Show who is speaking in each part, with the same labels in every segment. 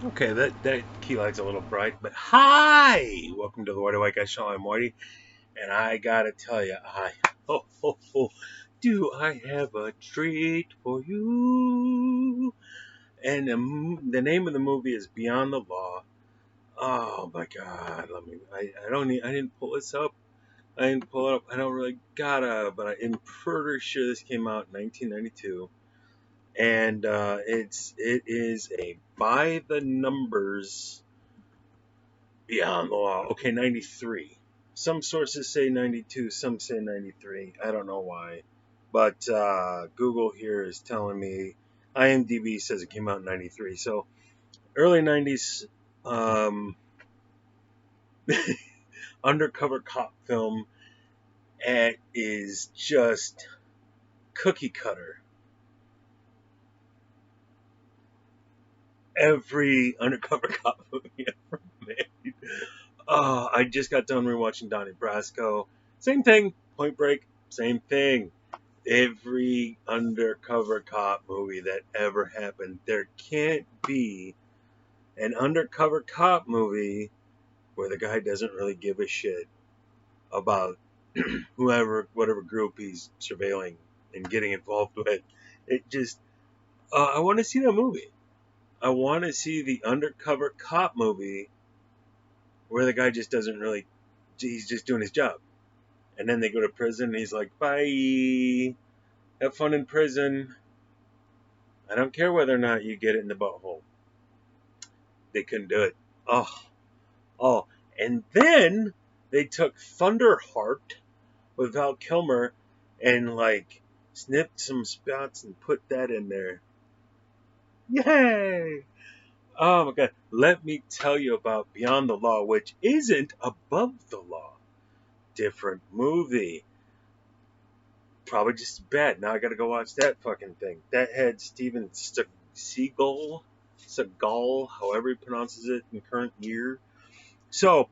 Speaker 1: Okay, that key light's a little bright, but hi! Welcome to the White Guy Show. I'm Whitey, and I gotta tell you, do I have a treat for you? And the name of the movie is Beyond the Law. Oh my God, I didn't pull this up. I didn't pull it up. I don't really gotta, but I'm pretty sure this came out in 1992. And it is a by the numbers Beyond the Law. Okay, 93. Some sources say 92, some say 93. I don't know why. But Google here is telling me, IMDb says it came out in 93. So early 90s um, undercover cop film. It is just cookie cutter. Every undercover cop movie ever made. I just got done rewatching Donnie Brasco. Same thing. Point Break. Same thing. Every undercover cop movie that ever happened. There can't be an undercover cop movie where the guy doesn't really give a shit about whatever group he's surveilling and getting involved with. It just, I want to see that movie. I want to see the undercover cop movie where the guy just doesn't really, he's just doing his job. And then they go to prison and he's like, bye, have fun in prison. I don't care whether or not you get it in the butthole. They couldn't do it. Oh, oh. And then they took Thunderheart with Val Kilmer and like snipped some spots and put that in there. Yay! Oh my God. Let me tell you about Beyond the Law, which isn't above the law. Different movie. Probably just bad. Now I gotta go watch that fucking thing. That had Steven Seagal, however he pronounces it in current year. So,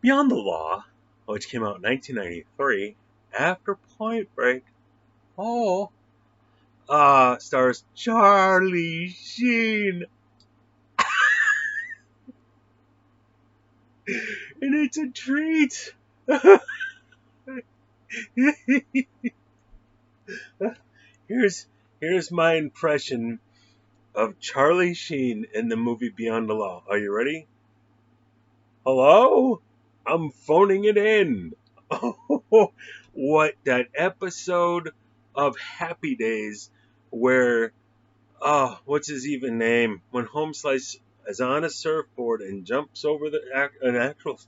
Speaker 1: Beyond the Law, which came out in 1993, after Point Break, oh, stars Charlie Sheen. And it's a treat. here's here's my impression of Charlie Sheen in the movie Beyond the Law. Are you ready? Hello? I'm phoning it in. Oh, what that episode of Happy Days where what's his even name? When Home Slice is on a surfboard and jumps over an actual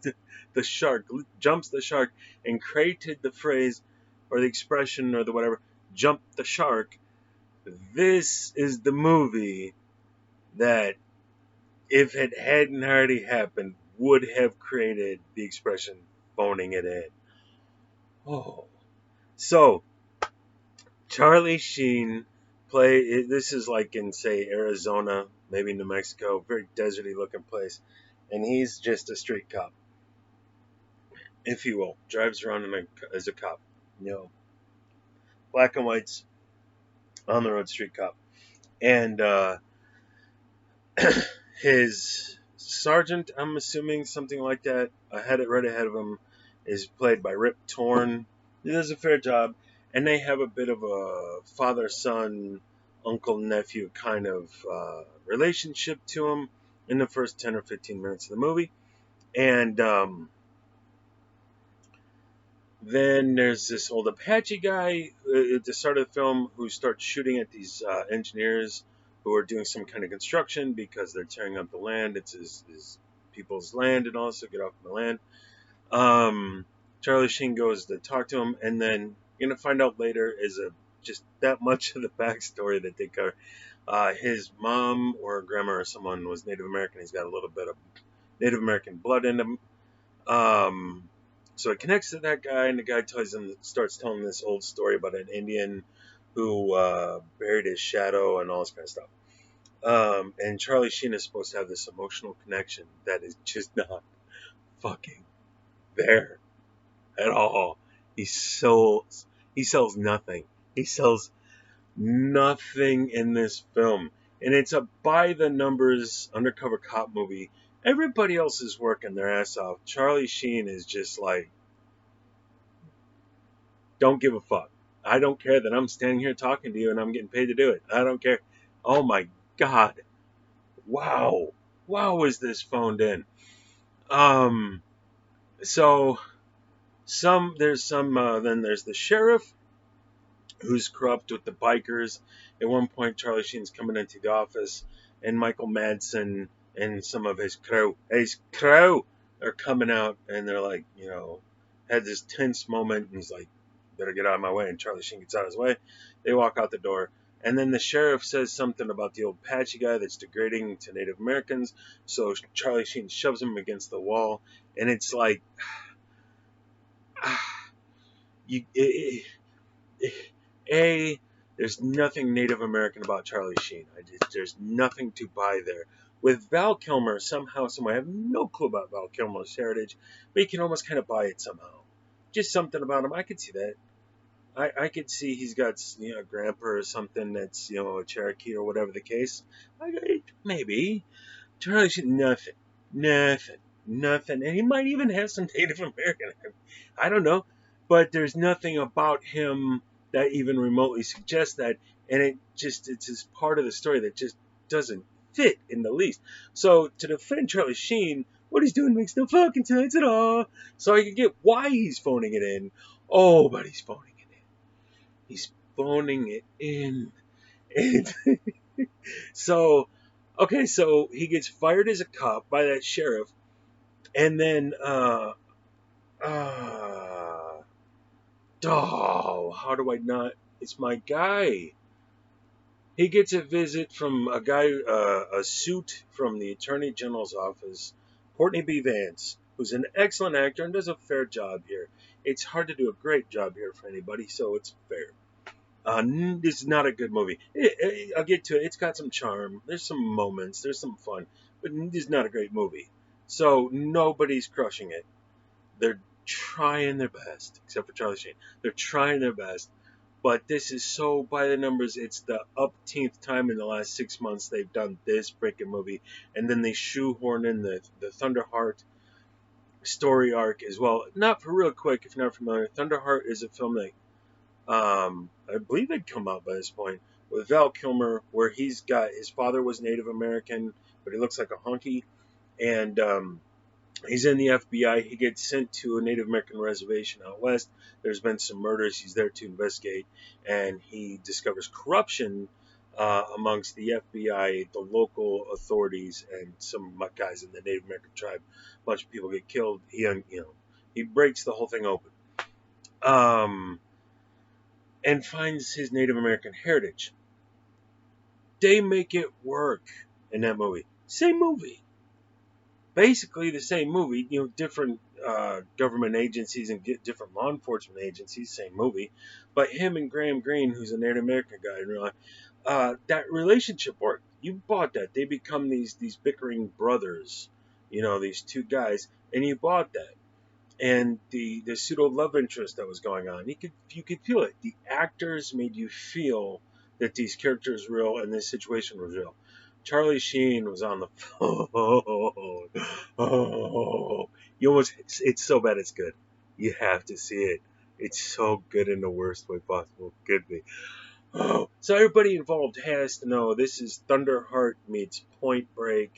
Speaker 1: the shark, jumps the shark and created the phrase or the expression or the whatever, jump the shark. This is the movie that, if it hadn't already happened, would have created the expression phoning it in. Oh. So, Charlie Sheen this is like in, say, Arizona, maybe New Mexico, very deserty looking place. And he's just a street cop, if you will. Drives around as a cop. You know, black and whites, on the road street cop. And his sergeant, I'm assuming something like that, right ahead of him, is played by Rip Torn. He does a fair job, and they have a bit of a father-son, uncle-nephew kind of relationship to him in the first 10 or 15 minutes of the movie. And then there's this old Apache guy at the start of the film who starts shooting at these engineers who are doing some kind of construction because they're tearing up the land. It's his people's land and also get off the land. Charlie Sheen goes to talk to him, and then you're going to find out later is just that much of the backstory that they cover. His mom or grandma or someone was Native American. He's got a little bit of Native American blood in him. So it connects to that guy, and the guy starts telling this old story about an Indian who buried his shadow and all this kind of stuff. And Charlie Sheen is supposed to have this emotional connection that is just not fucking there at all. He sells nothing. He sells nothing in this film. and it's a by the numbers undercover cop movie. Everybody else is working their ass off. Charlie Sheen is just like, don't give a fuck. I don't care that I'm standing here talking to you and I'm getting paid to do it. I don't care. Oh my god. Wow. Wow, is this phoned in? Um so there's some then there's the sheriff who's corrupt with the bikers. At one point, Charlie Sheen's coming into the office, and Michael Madsen and some of his crew are coming out, and they're like, had this tense moment, and he's like, better get out of my way, and Charlie Sheen gets out of his way. They walk out the door, and then the sheriff says something about the old Apache guy that's degrading to Native Americans, so Charlie Sheen shoves him against the wall, and it's like, you, A, there's nothing Native American about Charlie Sheen. There's nothing to buy there. With Val Kilmer, somehow, someway, I have no clue about Val Kilmer's heritage, but you can almost kind of buy it somehow. Just something about him. I could see that. I could see he's got, a grandpa or something that's, a Cherokee or whatever the case. Maybe. Charlie Sheen, nothing. And he might even have some Native American. I don't know. But there's nothing about him that even remotely suggests that. And it's this part of the story that just doesn't fit in the least. So to defend Charlie Sheen, what he's doing makes no fucking sense at all. So I can get why he's phoning it in. Oh, but he's phoning it in. He's phoning it in. And so, okay, so he gets fired as a cop by that sheriff, and then, how do I not? It's my guy. He gets a visit from a guy, a suit from the Attorney General's office, Courtney B. Vance, who's an excellent actor and does a fair job here. It's hard to do a great job here for anybody, so it's fair. This is not a good movie. I'll get to it. It's got some charm. There's some moments. There's some fun. But this is not a great movie. So nobody's crushing it. They're trying their best, except for Charlie Sheen. They're trying their best. But this is so by the numbers. It's the upteenth time in the last 6 months they've done this freaking movie. And then they shoehorn in the Thunderheart story arc as well. Not for real quick, if you're not familiar. Thunderheart is a film that I believe had come out by this point with Val Kilmer, where he's got his father was Native American, but he looks like a honky, and he's in the FBI. He gets sent to a Native American reservation out west. There's been some murders. He's there to investigate, and he discovers corruption amongst the FBI, the local authorities, and some guys in the Native American tribe. A bunch of people get killed. He breaks the whole thing open. And finds his Native American heritage. They make it work in that movie. Same movie. Basically the same movie, different government agencies and different law enforcement agencies, same movie. But him and Graham Greene, who's a Native American guy, that relationship worked. You bought that. They become these bickering brothers, these two guys, and you bought that. And the pseudo love interest that was going on, you could feel it. The actors made you feel that these characters were real and this situation was real. Charlie Sheen was on the phone. Oh, it's so bad it's good. You have to see it. It's so good in the worst way possible. Could be. Oh, so everybody involved has to know this is Thunderheart meets Point Break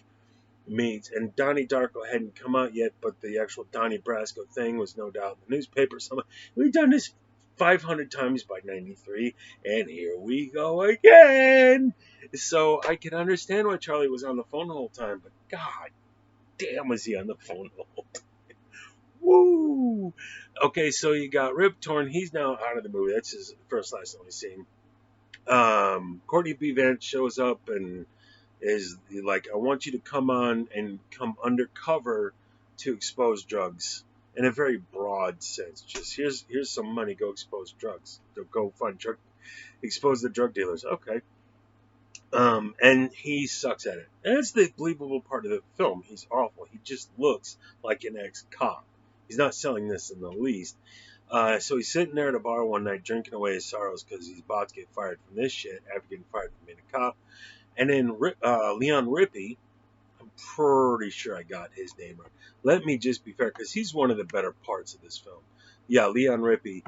Speaker 1: meets, and Donnie Darko hadn't come out yet, but the actual Donnie Brasco thing was no doubt in the newspaper. We've done this 500 times by 93, and here we go again. So I can understand why Charlie was on the phone the whole time, but god damn was he on the phone the whole time. Woo! Okay, so you got Rip Torn. He's now out of the movie. That's his first last only scene. Courtney B. Vance shows up and is like, I want you to come on and come undercover to expose drugs in a very broad sense. Just here's some money, go expose drugs. Go find expose the drug dealers. Okay. And he sucks at it. And that's the believable part of the film. He's awful. He just looks like an ex-cop. He's not selling this in the least. So he's sitting there at a bar one night drinking away his sorrows because he's about to get fired from this shit after getting fired from being a cop. And then Leon Rippey, I'm pretty sure I got his name right. Let me just be fair, because he's one of the better parts of this film. Yeah, Leon Rippey.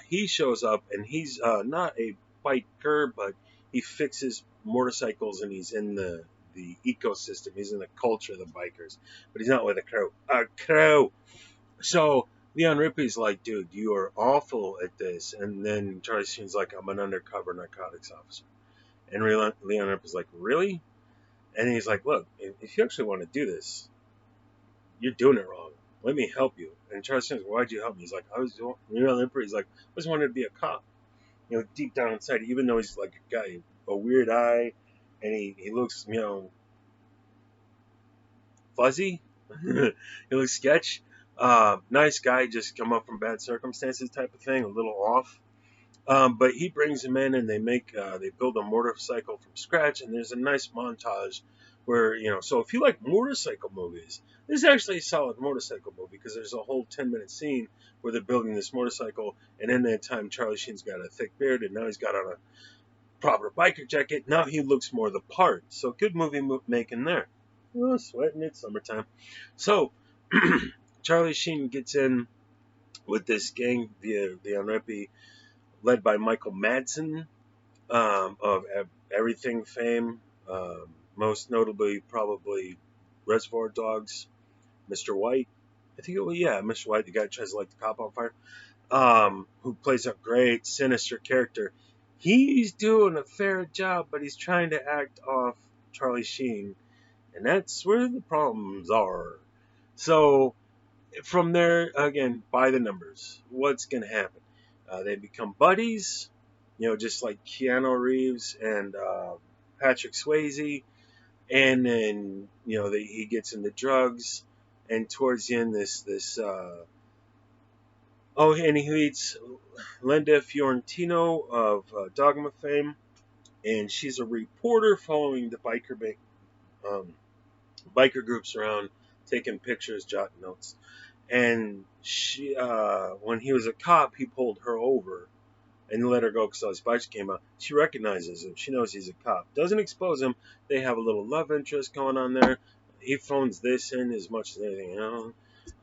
Speaker 1: He shows up, and he's not a biker, but he fixes motorcycles, and he's in the ecosystem. He's in the culture of the bikers, but he's not with a crew. A crew. So Leon Rippey's like, dude, you are awful at this. And then Charlie Sheen's like, I'm an undercover narcotics officer. And Leon Rippey's like, really? And he's like, look, if you actually want to do this, you're doing it wrong. Let me help you. And Charlie Sheen's like, why'd you help me? He's like, Leon Rippey's like, I just wanted to be a cop. You know, deep down inside, even though he's like a guy, a weird eye, and he looks, fuzzy. He looks sketch. Nice guy, just come up from bad circumstances type of thing, a little off. But he brings him in, and they build a motorcycle from scratch, and there's a nice montage where So if you like motorcycle movies, this is actually a solid motorcycle movie because there's a whole 10-minute scene where they're building this motorcycle, and in that time, Charlie Sheen's got a thick beard, and now he's got on a proper biker jacket. Now he looks more the part. So good movie making there. Oh, sweating, it's summertime. So Charlie Sheen gets in with this gang, the Unreppy, led by Michael Madsen, of everything fame, most notably probably Reservoir Dogs, Mr. White. I think it was, yeah, Mr. White, the guy who tries to light the cop on fire, who plays a great sinister character. He's doing a fair job, but he's trying to act off Charlie Sheen, and that's where the problems are. So from there, again, by the numbers, what's going to happen? They become buddies, just like Keanu Reeves and Patrick Swayze, and then he gets into drugs, and towards the end, and he meets Linda Fiorentino of Dogma fame, and she's a reporter following the um, biker groups around, taking pictures, jotting notes. And she, when he was a cop, he pulled her over and let her go because all his bikes came out. She recognizes him. She knows he's a cop. Doesn't expose him. They have a little love interest going on there. He phones this in as much as anything else.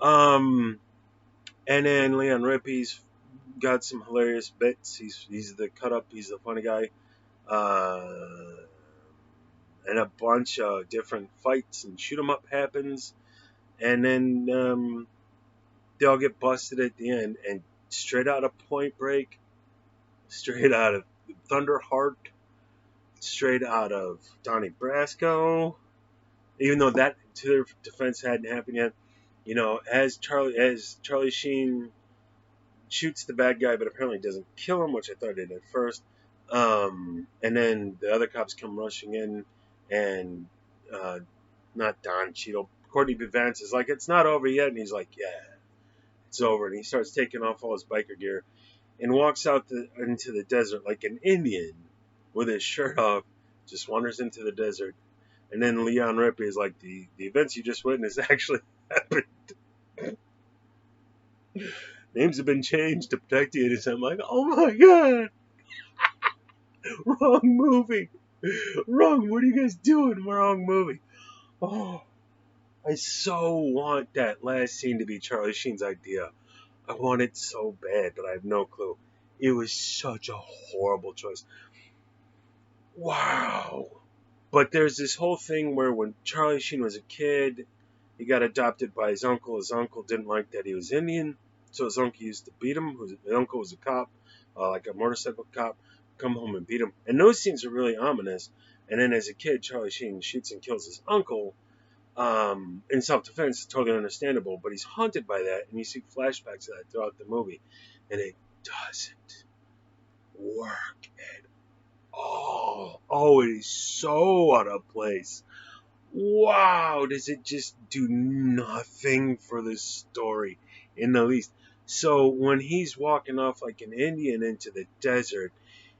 Speaker 1: And then Leon Rippey's got some hilarious bits. He's the cut up. He's the funny guy. Uh, and a bunch of different fights and shoot 'em up happens. And then they all get busted at the end. And straight out of Point Break, straight out of Thunderheart, straight out of Donnie Brasco. Even though that, to their defense, hadn't happened yet, as Charlie Sheen shoots the bad guy, but apparently doesn't kill him, which I thought it did at first. And then the other cops come rushing in, and not Don Cheadle, Courtney B. Vance is like, "It's not over yet," and he's like, "Yeah, it's over." And he starts taking off all his biker gear and walks out into the desert like an Indian with his shirt off, just wanders into the desert. And then Leon Rippey is like, the events you just witnessed actually happened. Names have been changed to protect the innocent. I'm like, oh my god, wrong movie. Wrong, what are you guys doing? Wrong movie. Oh, I so want that last scene to be Charlie Sheen's idea. I want it so bad, but I have no clue. It was such a horrible choice. Wow. But there's this whole thing where when Charlie Sheen was a kid, he got adopted by his uncle. His uncle didn't like that he was Indian, so his uncle used to beat him. His uncle was a cop, like a motorcycle cop, come home and beat him. And those scenes are really ominous. And then as a kid, Charlie Sheen shoots and kills his uncle in self-defense, totally understandable. But he's haunted by that, and you see flashbacks of that throughout the movie. And it doesn't work at all. Oh, it is so out of place. Wow, does it just do nothing for the story in the least? So when he's walking off like an Indian into the desert,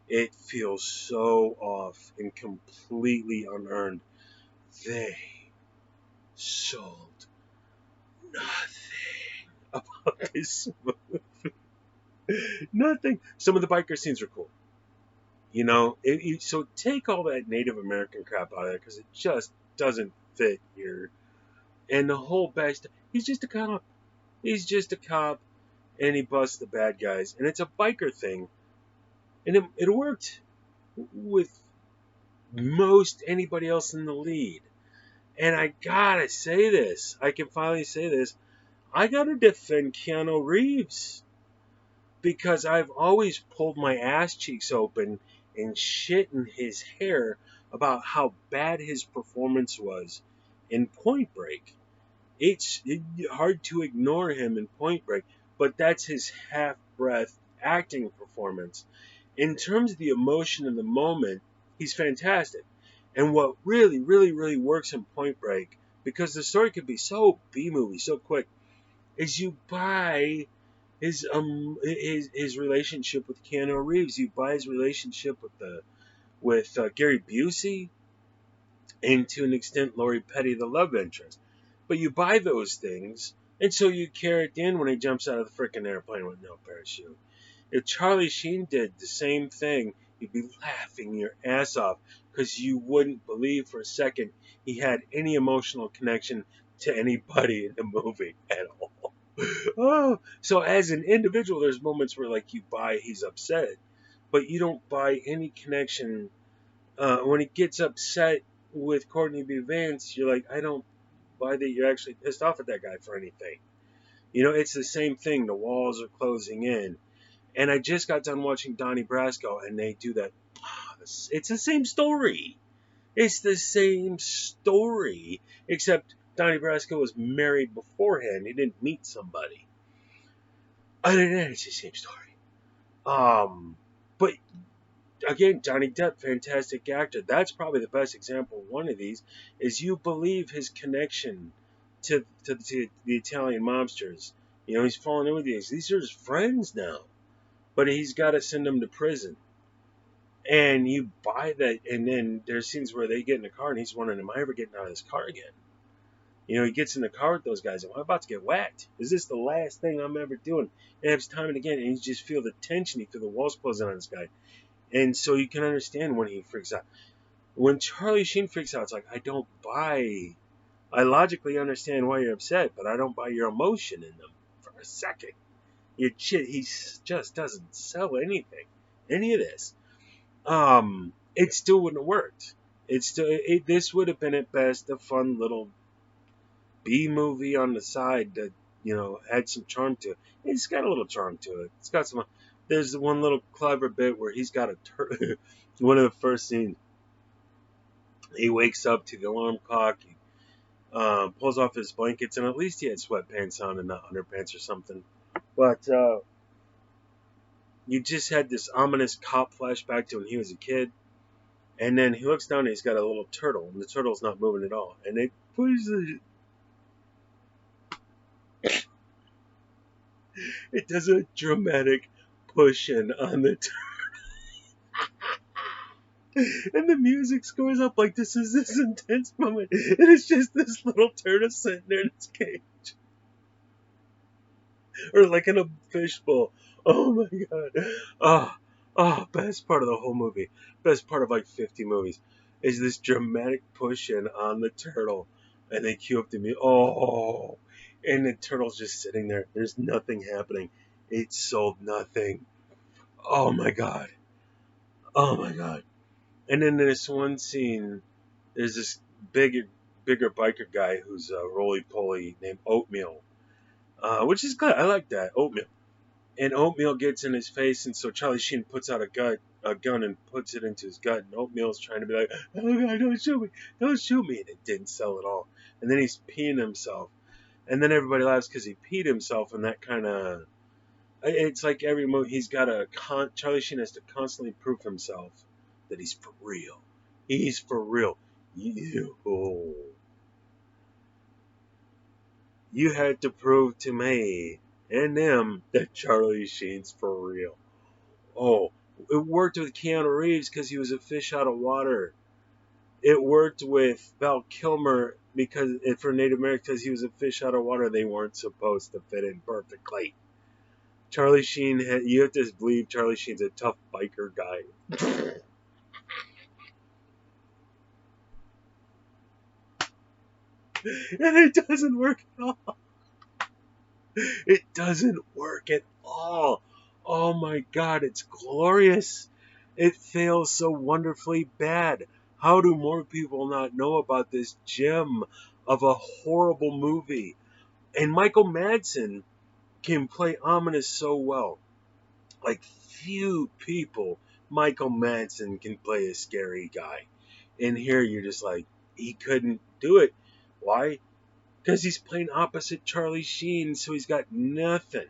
Speaker 1: it feels so off and completely unearned. They sold nothing about this movie. Nothing. Some of the biker scenes are cool. So take all that Native American crap out of there because it just doesn't fit here. And the whole best, he's just a cop. He's just a cop, and he busts the bad guys, and it's a biker thing, and it worked with most anybody else in the lead. And I gotta say this, I can finally say this, I gotta defend Keanu Reeves because I've always pulled my ass cheeks open and shit in his hair about how bad his performance was in Point Break. It's hard to ignore him in Point Break, but that's his half breath acting performance. In terms of the emotion in the moment, he's fantastic. And what really, really, really works in Point Break, because the story could be so B movie, so quick, is you buy his relationship with Keanu Reeves. You buy his relationship with Gary Busey, and to an extent Lori Petty, the love interest. But you buy those things, and so you care at the end when he jumps out of the frickin' airplane with no parachute. If Charlie Sheen did the same thing, you'd be laughing your ass off because you wouldn't believe for a second he had any emotional connection to anybody in the movie at all. Oh, so as an individual, there's moments where like you buy he's upset, but you don't buy any connection. When he gets upset with Courtney B. Vance, you're like, I don't buy that you're actually pissed off at that guy for anything. It's the same thing. The walls are closing in. And I just got done watching Donnie Brasco, and they do that. It's the same story. It's the same story, except Donnie Brasco was married beforehand. He didn't meet somebody. Other than that, it's the same story. But again, Johnny Depp, fantastic actor. That's probably the best example of one of these. Is you believe his connection to the Italian mobsters. He's falling in with these. These are his friends now, but he's got to send them to prison. And you buy that, and then there's scenes where they get in the car, and he's wondering, "Am I ever getting out of this car again?" He gets in the car with those guys, and I'm about to get whacked. Is this the last thing I'm ever doing? And it's time and again, and you just feel the tension, you feel the walls closing on this guy. And so you can understand when he freaks out. When Charlie Sheen freaks out, it's like, I don't buy. I logically understand why you're upset, but I don't buy your emotion in them for a second. He just doesn't sell anything, any of this. It still wouldn't have worked. This would have been at best a fun little B movie on the side that had some charm to it. It's got a little charm to it. It's got some. There's one little clever bit where he's got one of the first scenes. He wakes up to the alarm clock. He pulls off his blankets, and at least he had sweatpants on and not underpants or something. But you just had this ominous cop flashback to when he was a kid. And then he looks down and he's got a little turtle, and the turtle's not moving at all. And it does a dramatic push in on the and the music scores up like this is this intense moment. And it's just this little turtle sitting there in its cage. Or like in a fishbowl. Oh my god. Best part of the whole movie. Best part of like 50 movies is this dramatic push in on the turtle. And they cue up the music. Oh, and the turtle's just sitting there. There's nothing happening. It sold nothing. Oh my god. Oh my god. And then there's one scene. There's this bigger biker guy who's a roly-poly named Oatmeal. Which is good. I like that. Oatmeal. And Oatmeal gets in his face, and so Charlie Sheen puts out a gun and puts it into his gut, and Oatmeal's trying to be like, "Oh God, don't shoot me, don't shoot me," and it didn't sell at all. And then he's peeing himself, and then everybody laughs because he peed himself, and that kind of, it's like every movie he's got Charlie Sheen has to constantly prove himself that he's for real. He's for real. You had to prove to me and them that Charlie Sheen's for real. Oh, it worked with Keanu Reeves because he was a fish out of water. It worked with Val Kilmer for Native Americans because he was a fish out of water. They weren't supposed to fit in perfectly. Charlie Sheen, you have to believe Charlie Sheen's a tough biker guy. And it doesn't work at all. It doesn't work at all. Oh my god, it's glorious. It fails so wonderfully bad. How do more people not know about this gem of a horrible movie? And Michael Madsen can play ominous so well. Like few people, Michael Madsen can play a scary guy. And here you're just like, he couldn't do it. Why? Because he's playing opposite Charlie Sheen, so he's got nothing.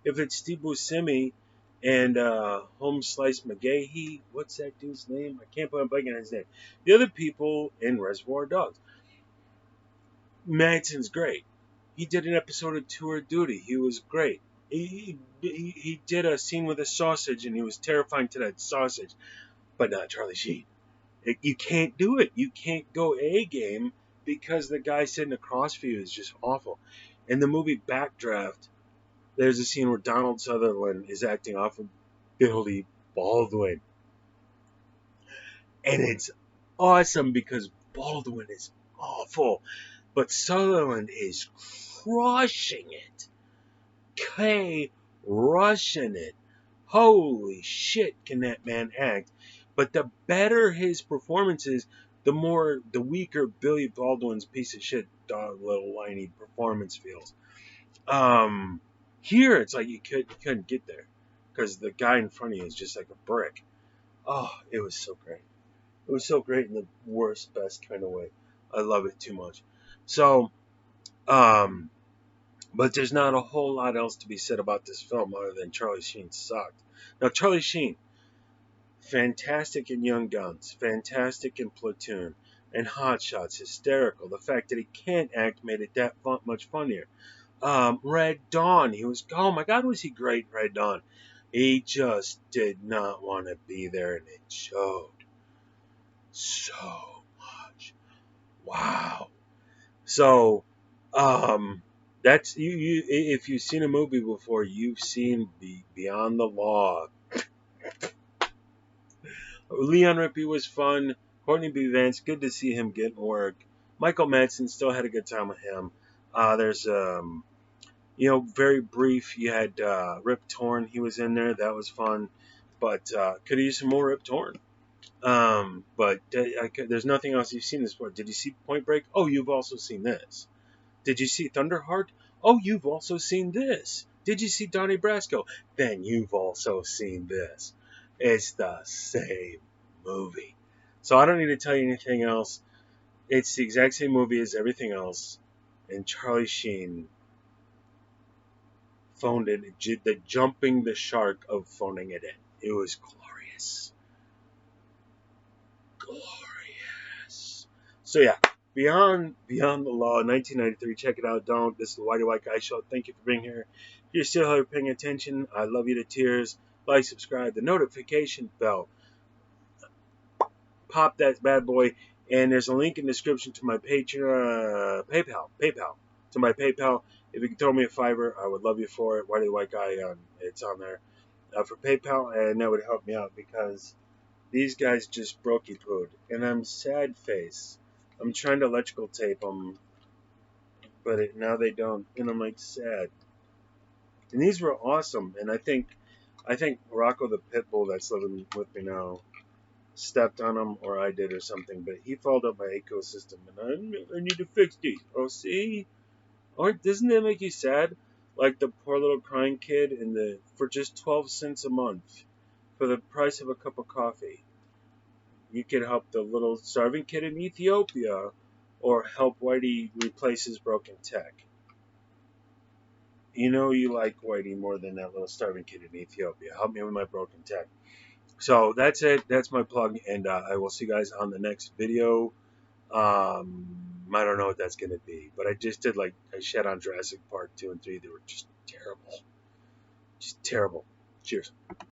Speaker 1: If it's Steve Buscemi and Home Slice McGahee, what's that dude's name? I can't put a blank on his name. The other people in Reservoir Dogs. Madsen's great. He did an episode of Tour Duty. He was great. He did a scene with a sausage, and he was terrifying to that sausage, but not Charlie Sheen. You can't do it. You can't go A game because the guy sitting across from you is just awful. In the movie Backdraft, there's a scene where Donald Sutherland is acting off of Billy Baldwin. And it's awesome because Baldwin is awful. But Sutherland is crushing it. Rushing it. Holy shit, can that man act? But the better his performance is, the weaker Billy Baldwin's piece of shit, dog, little whiny performance feels. Here it's like you couldn't get there because the guy in front of you is just like a brick. Oh, it was so great. It was so great in the worst, best kind of way. I love it too much. So, um, but there's not a whole lot else to be said about this film other than Charlie Sheen sucked. Now, Charlie Sheen, fantastic in Young Guns, fantastic in Platoon, and Hot Shots, hysterical. The fact that he can't act made it that much funnier. Red Dawn, oh my God, was he great in Red Dawn? He just did not want to be there, and it showed so much. Wow. So, that's you. If you've seen a movie before, you've seen Beyond the Law. Leon Rippey was fun. Courtney B. Vance, good to see him getting work. Michael Madsen, still had a good time with him. There's very brief. You had Rip Torn. He was in there. That was fun, but could have used some more Rip Torn. But there's nothing else you've seen this for. Did you see Point Break? Oh, you've also seen this. Did you see Thunderheart? Oh, you've also seen this. Did you see Donnie Brasco? Then you've also seen this. It's the same movie. So I don't need to tell you anything else. It's the exact same movie as everything else. And Charlie Sheen phoned it, the jumping the shark of phoning it in. It was glorious. Glorious. So yeah, Beyond the Law, 1993. Check it out. Don't. This is the Whitey White Guy Show. Thank you for being here. If you're still here paying attention, I love you to tears. Like, subscribe, the notification bell. Pop that bad boy. And there's a link in the description to my PayPal. To my PayPal. If you can throw me a $5, I would love you for it. Whitey White Guy, it's on there for PayPal, and that would help me out because these guys just brokey pooed, and I'm sad face. I'm trying to electrical tape them, but now they don't, and I'm like sad. And these were awesome, and I think Rocco the Pitbull that's living with me now stepped on them, or I did, or something. But he fouled up my ecosystem, and I need to fix these. Oh, see, doesn't that make you sad? Like the poor little crying kid for just 12 cents a month, for the price of a cup of coffee. You could help the little starving kid in Ethiopia or help Whitey replace his broken tech. You know you like Whitey more than that little starving kid in Ethiopia. Help me with my broken tech. So that's it. That's my plug, and I will see you guys on the next video. I don't know what that's going to be, but I just did I shed on Jurassic Park 2 and 3. They were just terrible. Just terrible. Cheers.